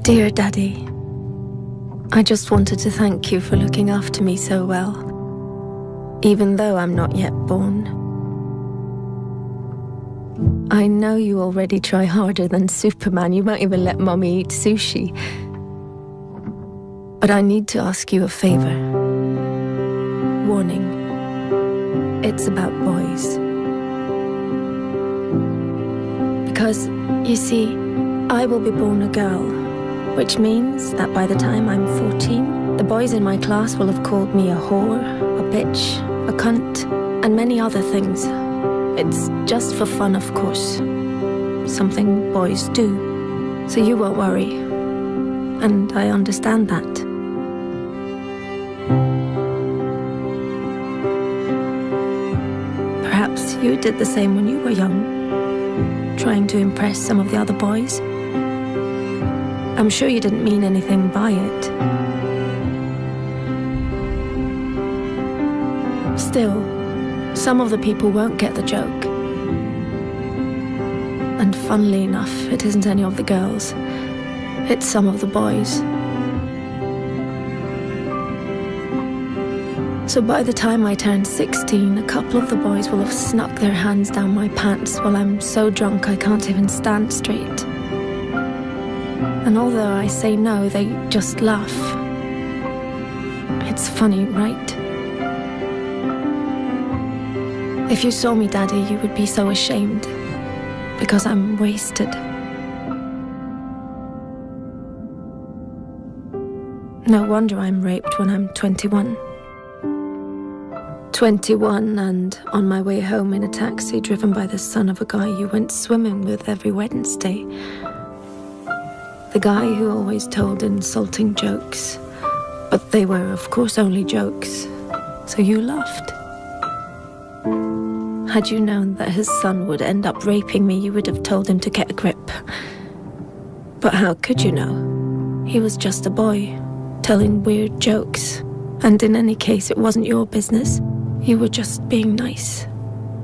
Dear Daddy, I just wanted to thank you for looking after me so well, even though I'm not yet born. I know you already try harder than Superman. You won't even let Mommy eat sushi. But I need to ask you a favor. Warning. It's about boys. Because, you see, I will be born a girl, which means that by the time I'm 14, the boys in my class will have called me a whore, a bitch, a cunt, and many other things. It's just for fun, of course. Something boys do. So you won't worry. And I understand that. Perhaps you did the same when you were young, trying to impress some of the other boys. I'm sure you didn't mean anything by it. Still, some of the people won't get the joke. And funnily enough, it isn't any of the girls. It's some of the boys. So by the time I turn 16, a couple of the boys will have snuck their hands down my pants while I'm so drunk I can't even stand straight. And although I say no, they just laugh. It's funny, right? If you saw me, Daddy, you would be so ashamed, because I'm wasted. No wonder I'm raped when I'm 21. 21 and on my way home in a taxi driven by the son of a guy you went swimming with every Wednesday. The guy who always told insulting jokes. But they were, of course, only jokes. So you laughed. Had you known that his son would end up raping me, you would have told him to get a grip. But how could you know? He was just a boy, telling weird jokes. And in any case, it wasn't your business. You were just being nice.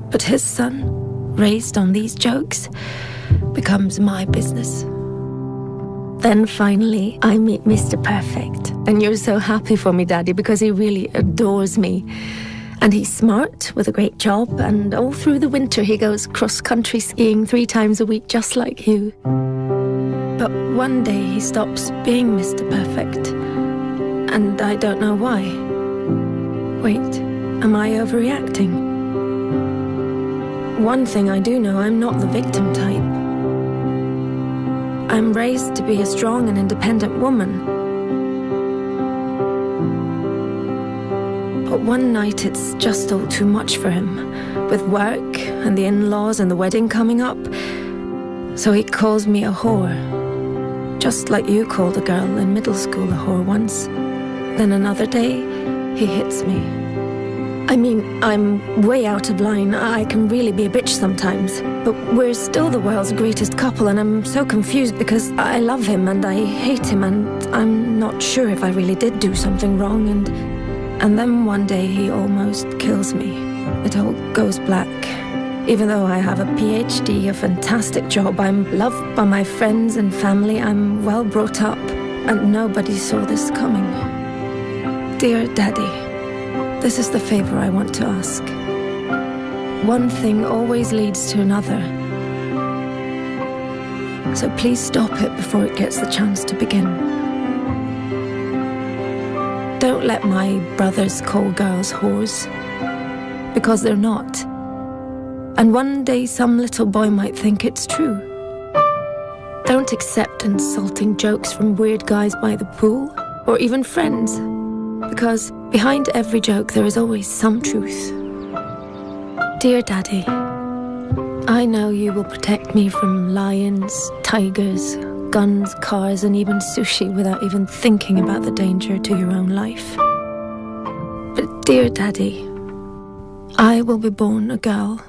But his son, raised on these jokes, becomes my business. Then finally, I meet Mr. Perfect. And you're so happy for me, Daddy, because he really adores me. And he's smart, with a great job, and all through the winter he goes cross-country skiing 3 times a week, just like you. But one day he stops being Mr. Perfect. And I don't know why. Wait, am I overreacting? One thing I do know, I'm not the victim type. I'm raised to be a strong and independent woman. But one night it's just all too much for him, with work and the in-laws and the wedding coming up. So he calls me a whore, just like you called a girl in middle school a whore once. Then another day, he hits me. I mean, I'm way out of line. I can really be a bitch sometimes. But we're still the world's greatest couple, and I'm so confused because I love him and I hate him, and I'm not sure if I really did do something wrong. And then one day he almost kills me. It all goes black. Even though I have a PhD, a fantastic job, I'm loved by my friends and family, I'm well brought up, and nobody saw this coming. Dear Daddy, this is the favor I want to ask. One thing always leads to another. So please stop it before it gets the chance to begin. Don't let my brothers call girls whores, because they're not. And one day some little boy might think it's true. Don't accept insulting jokes from weird guys by the pool, or even friends. Because behind every joke there is always some truth. Dear Daddy, I know you will protect me from lions, tigers, guns, cars, and even sushi without even thinking about the danger to your own life. But dear Daddy, I will be born a girl.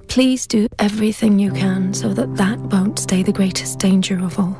Please do everything you can so that won't stay the greatest danger of all.